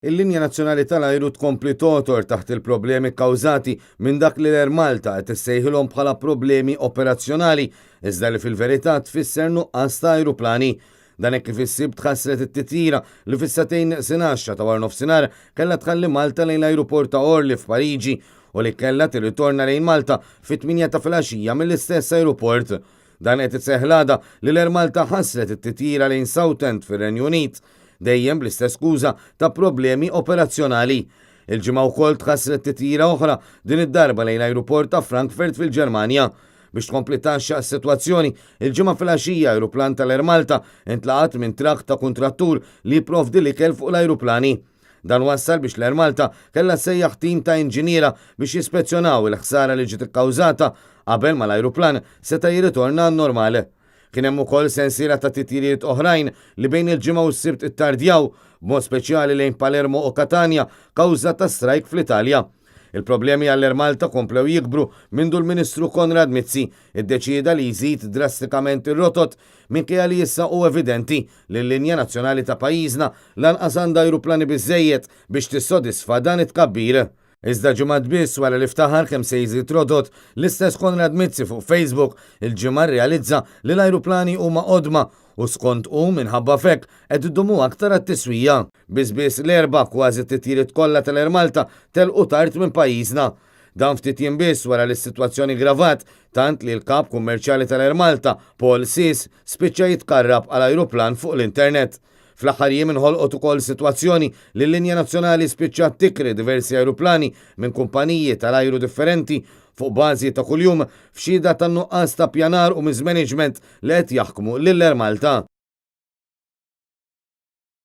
Il-linja nazzjonali tal-ajru tkompli totor taħt il-problemi kkawżati minn dak li l-Air Malta qed issejħilhom bħala problemi operazzjonali, iżda li fil-verità tfisser nuqqas ta' ajruplani. Dan hekk kif issib tħassret it-titjira li fis-satejn sinaxxa ta' war nofsinhar kellha tħalli Malta lejn l-ajruport ta' Orly f'Pariġi u li kellha tirritorna lejn Malta fit-8 ta' filgħaxija mill-istess ajruport. Dan qed itseħħlada li l-Air Malta ħassret it-titjira lejn Southend fir-Renju Unit dejjem bl-istess skuża ta' problemi operazzjonali. Il-ġimgħa wkoll tħassret titjira oħra din id-darba lejn l-ajruport ta' Frankfurt fil-Ġermanja. Biex tkompli taxxa s-sitwazzjoni, il-ġimgħa filgħaxija ajruplan tal-Air Malta intlaqat minn trakk ta' kuntratur li jipprovdi l-ikel fuq l-ajruplani. Dan wassal biex l-Air Malta kellha sejjaħ tim ta' inġiniera biex jispezzjonaw il-ħsara li ġiet ikkawżata qabel ma l-ajruplan seta' jirritorna normali. Kien hemm ukoll sensiela ta' titjiriet oħrajn li bejn il-ġimgħa u s-sibt ittardjaw b'mod speċjali lejn Palermo u Catania kawża ta' strajk fl-Italja. Il-problemi għall-Air Malta komplew jikbru mindu l-Ministru Konrad Mizzi iddeċieda li jżid drastikament ir-rotot minkejja li issa u evidenti li l-linja nazzjonali ta' pajjiżna lanqas għandha ajruplani biżżejjed biex tissodisfa dan it-tkabbir. Iżda ġimgħat biss wara li ftaħar kemm se jżid rodot, l-istess Konrad Mizzi fuq Facebook il-ġimgħa rrealizza li l-ajruplani huma qodma u skont minħabba fekk qed iddumu aktar għat-tiswija. Biss l-erba' kważi t-titjiriet kollha tal-Air Malta telqu tard minn pajjiżna. Dan ftit jiem biss wara li s-sitwazzjoni gravat tant li l-kap kummerċjali tal-Air Malta, Paul Sis, spiċċa jitkarrab għal ajruplan fuq l-internet. Fl-aħħar jiem inħolqot ukoll sitwazzjoni li l-linja nazzjonali spiċċat tikri diversi ajruplani minn kumpaniji tal-ajru differenti fuq bażi ta' kuljum f'xhieda tan-nuqqas ta' pjanar u mismanagement li qed jaħkmu lill-Air Malta.